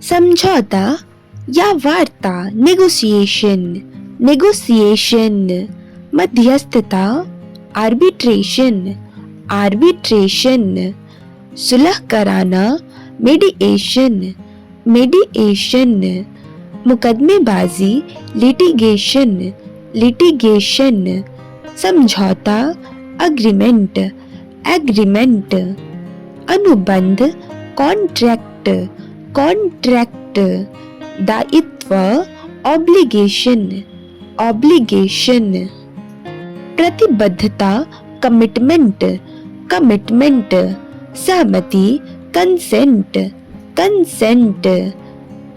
समझौता या वार्ता, नेगोशिएशन, नेगोशिएशन। मध्यस्थता, आर्बिट्रेशन, आर्बिट्रेशन। सुलह कराना, मेडिएशन, मेडिएशन। मुकदमेबाजी, लिटिगेशन, लिटिगेशन। समझौता, अग्रीमेंट, एग्रीमेंट। अनुबंध, कॉन्ट्रैक्ट, कॉन्ट्रैक्ट। दायित्व, ऑब्लिगेशन, ऑब्लिगेशन। प्रतिबद्धता, कमिटमेंट, कमिटमेंट। सहमति, कंसेंट, कंसेंट।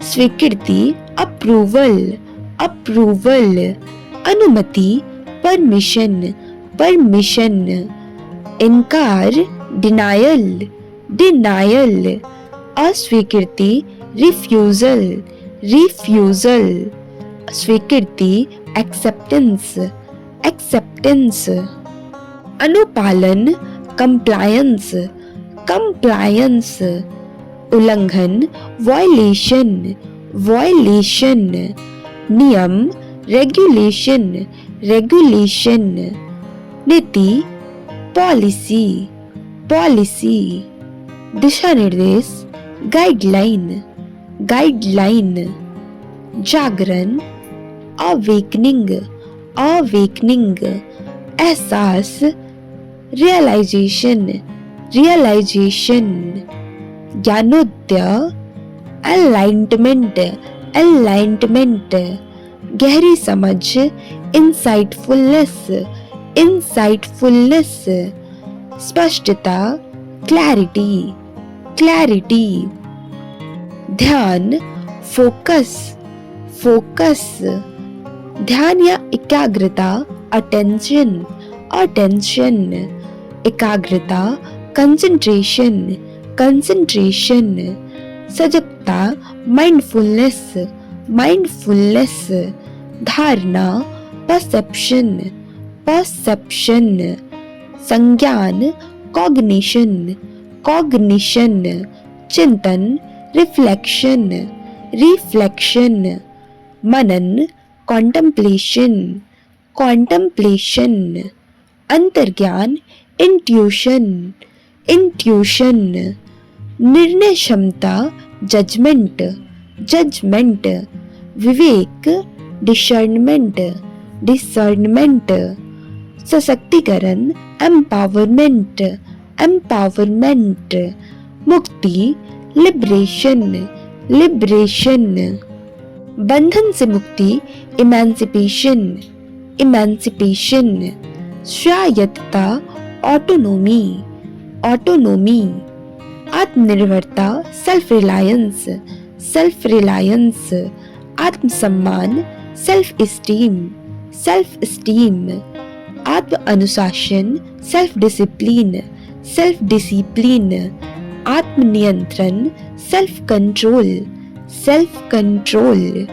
स्वीकृति, अप्रूवल, अप्रूवल। अनुमति, परमिशन, परमिशन। इनकार, डिनायल, डिनायल। अस्वीकृति, रिफ्यूजल, रिफ्यूजल। स्वीकृति, एक्सेप्टेंस, एक्सेप्टेंस। अनुपालन, कंप्लायंस, कंप्लायंस। उल्लंघन, वायलेशन, वायलेशन। नियम, रेगुलेशन, रेगुलेशन। नीति, पॉलिसी, पॉलिसी। दिशा निर्देश, गाइडलाइन, गाइडलाइन। जागरण, अवेकनिंग, अवेकनिंग। एहसास, रियलाइजेशन, रियलाइजेशन। ज्ञानोदय, एनलाइटमेंट, एनलाइटमेंट। गहरी समझ, इंसाइटफुलनेस, इंसाइटफुलनेस। स्पष्टता, क्लैरिटी, क्लैरिटी। ध्यान, फोकस, फोकस। ध्यान या एकाग्रता, अटेंशन, अटेंशन। एकाग्रता, कंसंट्रेशन, कंसंट्रेशन। सजगता, माइंडफुलनेस, माइंडफुलनेस। धारणा, परसेप्शन, परसेप्शन। संज्ञान, कॉग्निशन, कॉग्निशन। चिंतन, रिफ्लेक्शन, रिफ्लेक्शन। मनन, कॉन्टेम्पलेशन, कॉन्टेम्पलेशन। अंतर्ज्ञान, इंट्यूशन, इंट्यूशन। निर्णय क्षमता, जजमेंट, जजमेंट। विवेक, डिसर्नमेंट, डिसर्नमेंट। सशक्तिकरण, एम्पावरमेंट, एम्पावरमेंट। मुक्ति, लिबरेशन, लिबरेशन। बंधन से मुक्ति, इमेंसिपेशन, इमेंसिपेशन। स्वायत्तता, ऑटोनोमी, ऑटोनोमी। आत्मनिर्भरता, सेल्फ रिलायंस, सेल्फ रिलायंस। आत्मसम्मान, सेल्फ एस्टीम, सेल्फ एस्टीम। आत्म अनुशासन, सेल्फ डिसिप्लिन, सेल्फ डिसिप्लिन। आत्मनियंत्रण, सेल्फ कंट्रोल, सेल्फ कंट्रोल।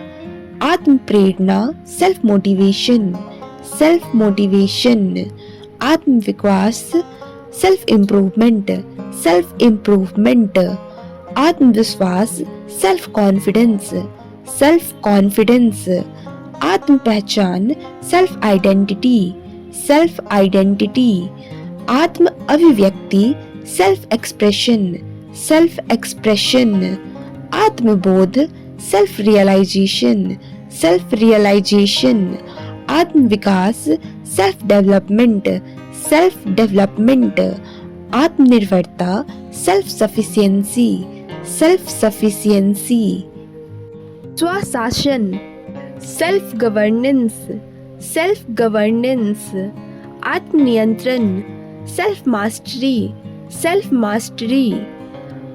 आत्म प्रेरणा, सेल्फ मोटिवेशन, सेल्फ मोटिवेशन। आत्मविकास, सेल्फ इम्प्रूवमेंट, सेल्फ इम्प्रूवमेंट। आत्मविश्वास, सेल्फ कॉन्फिडेंस, सेल्फ कॉन्फिडेंस। आत्म पहचान, सेल्फ आइडेंटिटी, सेल्फ आइडेंटिटी। आत्म अभिव्यक्ति, सेल्फ एक्सप्रेशन, सेल्फ एक्सप्रेशन। आत्मबोध, सेल्फ रियलाइजेशन, सेल्फ रियलाइजेशन। आत्मविकास, सेल्फ डेवलपमेंट, सेल्फ डेवलपमेंट। आत्मनिर्भरता, सेल्फ सफिशिएंसी, सेल्फ सफिशिएंसी। स्वशासन, सेल्फ गवर्नेंस, सेल्फ गवर्नेंस। आत्मनियंत्रण, सेल्फ मास्टरी, सेल्फ मास्टरी।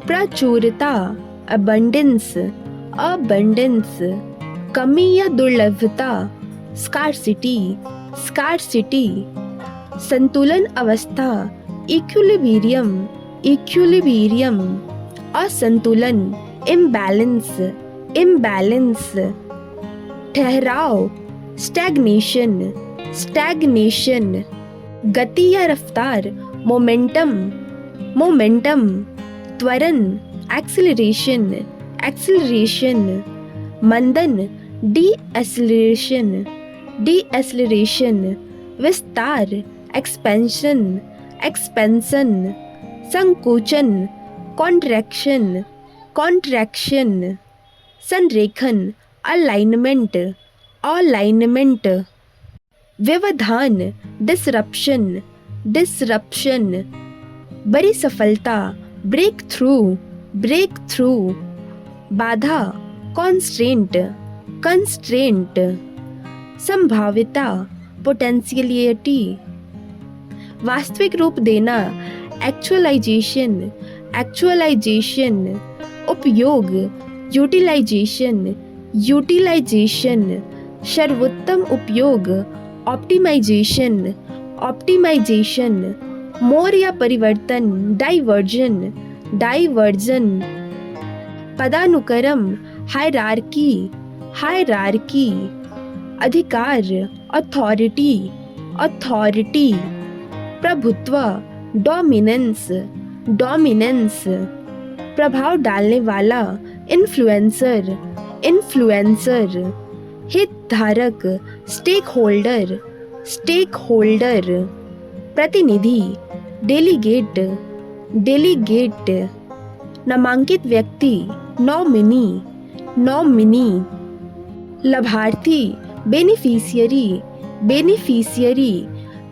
प्रचुरता, अबंडेंस, अबंडेंस। कमी या दुर्लभता, स्कार्सिटी, स्कार्सिटी। संतुलन अवस्था, इक्विलिब्रियम, इक्विलिब्रियम। असंतुलन, इम्बैलेंस, इम्बैलेंस। ठहराव, स्टैग्नेशन, स्टैग्नेशन। गति या रफ्तार, मोमेंटम, मोमेंटम। त्वरण, एक्सेलरेशन, एक्सिलरेशन, मंदन, डीएक्सिलरेशन, डीएक्सिलरेशन, विस्तार, एक्सपेंशन, एक्सपेंशन, संकोचन, कॉन्ट्रैक्शन, कॉन्ट्रैक्शन, संरेखन, अलाइनमेंट, अलाइनमेंट, व्यवधान, डिसरप्शन, डिसरप्शन, बड़ी सफलता, ब्रेक थ्रू, ब्रेक थ्रू, बाधा, कॉन्स्ट्रेंट, कंस्ट्रेंट, संभाव्यता, पोटेंशियलिटी, वास्तविक रूप देना, एक्चुअलाइजेशन, एक्चुअलाइजेशन, उपयोग, यूटिलाइजेशन, यूटिलाइजेशन, सर्वोत्तम उपयोग, ऑप्टिमाइजेशन, ऑप्टिमाइजेशन, मोड़ या परिवर्तन, डाइवर्जन, डाइवर्जन, पदानुक्रम, हायरार्की, हायरार्की, अधिकार, अथॉरिटी, अथॉरिटी, प्रभुत्व, डोमिनेंस, डोमिनेंस, प्रभाव डालने वाला, इन्फ्लुएंसर, इन्फ्लुएंसर, हितधारक, स्टेक होल्डर, स्टेक होल्डर, प्रतिनिधि, डेलीगेट, डेलीगेट, नामांकित व्यक्ति, नॉमिनी, नॉमिनी, लाभार्थी, बेनिफिशियरी, बेनिफिशियरी,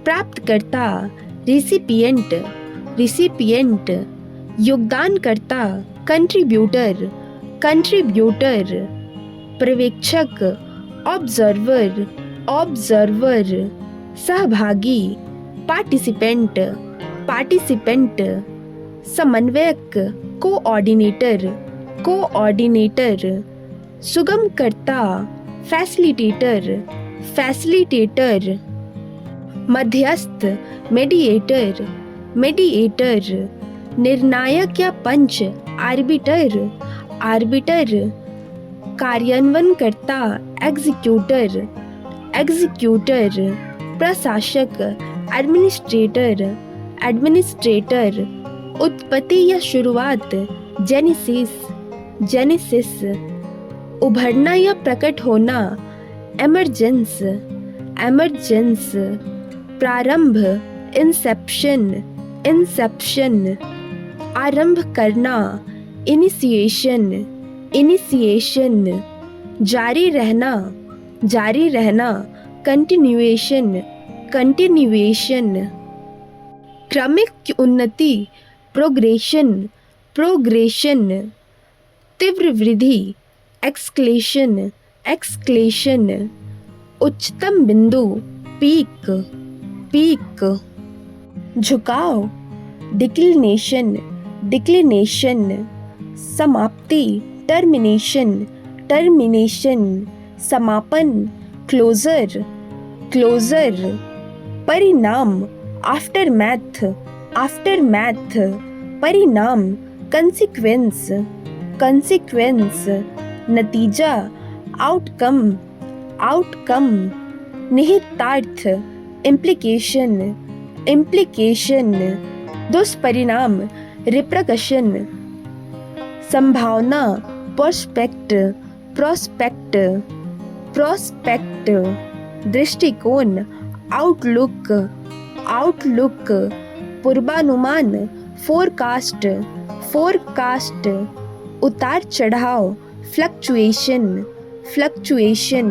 प्राप्तकर्ता, रिसिपिएंट, रिसिपिएंट, योगदानकर्ता, कंट्रीब्यूटर, कंट्रीब्यूटर, पर्यवेक्षक, ऑब्जर्वर, ऑब्जर्वर, सहभागी, पार्टिसिपेंट, पार्टिसिपेंट, समन्वयक, कोऑर्डिनेटर, कोऑर्डिनेटर, सुगमकर्ता, फैसिलिटेटर, फैसिलिटेटर, मध्यस्थ, मेडिएटर, मेडिएटर, निर्णायक या पंच, आर्बिटर, आर्बिटर, कार्यान्वयनकर्ता, एग्जीक्यूटर, एग्जीक्यूटर, प्रशासक, एडमिनिस्ट्रेटर, एडमिनिस्ट्रेटर, उत्पत्ति या शुरुआत, जेनेसिस, जेनेसिस, उभरना या प्रकट होना, एमरजेंस, एमरजेंस, प्रारंभ, इंसेप्शन, इंसेप्शन, आरंभ करना, इनिशिएशन, इनिशिएशन, जारी रहना, जारी रहना, कंटिन्यूएशन, कंटिन्यूएशन, क्रमिक उन्नति, प्रोग्रेशन, प्रोग्रेशन, तीव्र वृद्धि, एक्सक्लेशन, एक्सक्लेशन, उच्चतम बिंदु, पीक, पीक, झुकाव, डिक्लिनेशन, डिक्लिनेशन, समाप्ति, टर्मिनेशन, टर्मिनेशन, समापन, क्लोजर, क्लोजर, परिणाम, आफ्टरमैथ, आफ्टरमैथ, परिणाम, कंसिक्वेंस, कंसिक्वेंस, नतीजा, आउटकम, आउटकम, निहितार्थ, इम्प्लीकेशन, इम्प्लीकेशन, दुष्परिणाम, रिप्रकशन, संभावना, प्रोस्पेक्ट, प्रोस्पेक्ट, प्रोस्पेक्ट, दृष्टिकोण, आउटलुक, आउटलुक, पूर्वानुमान, फोरकास्ट, फोरकास्ट, उतार चढ़ाव, फ्लक्चुएशन, फ्लक्चुएशन,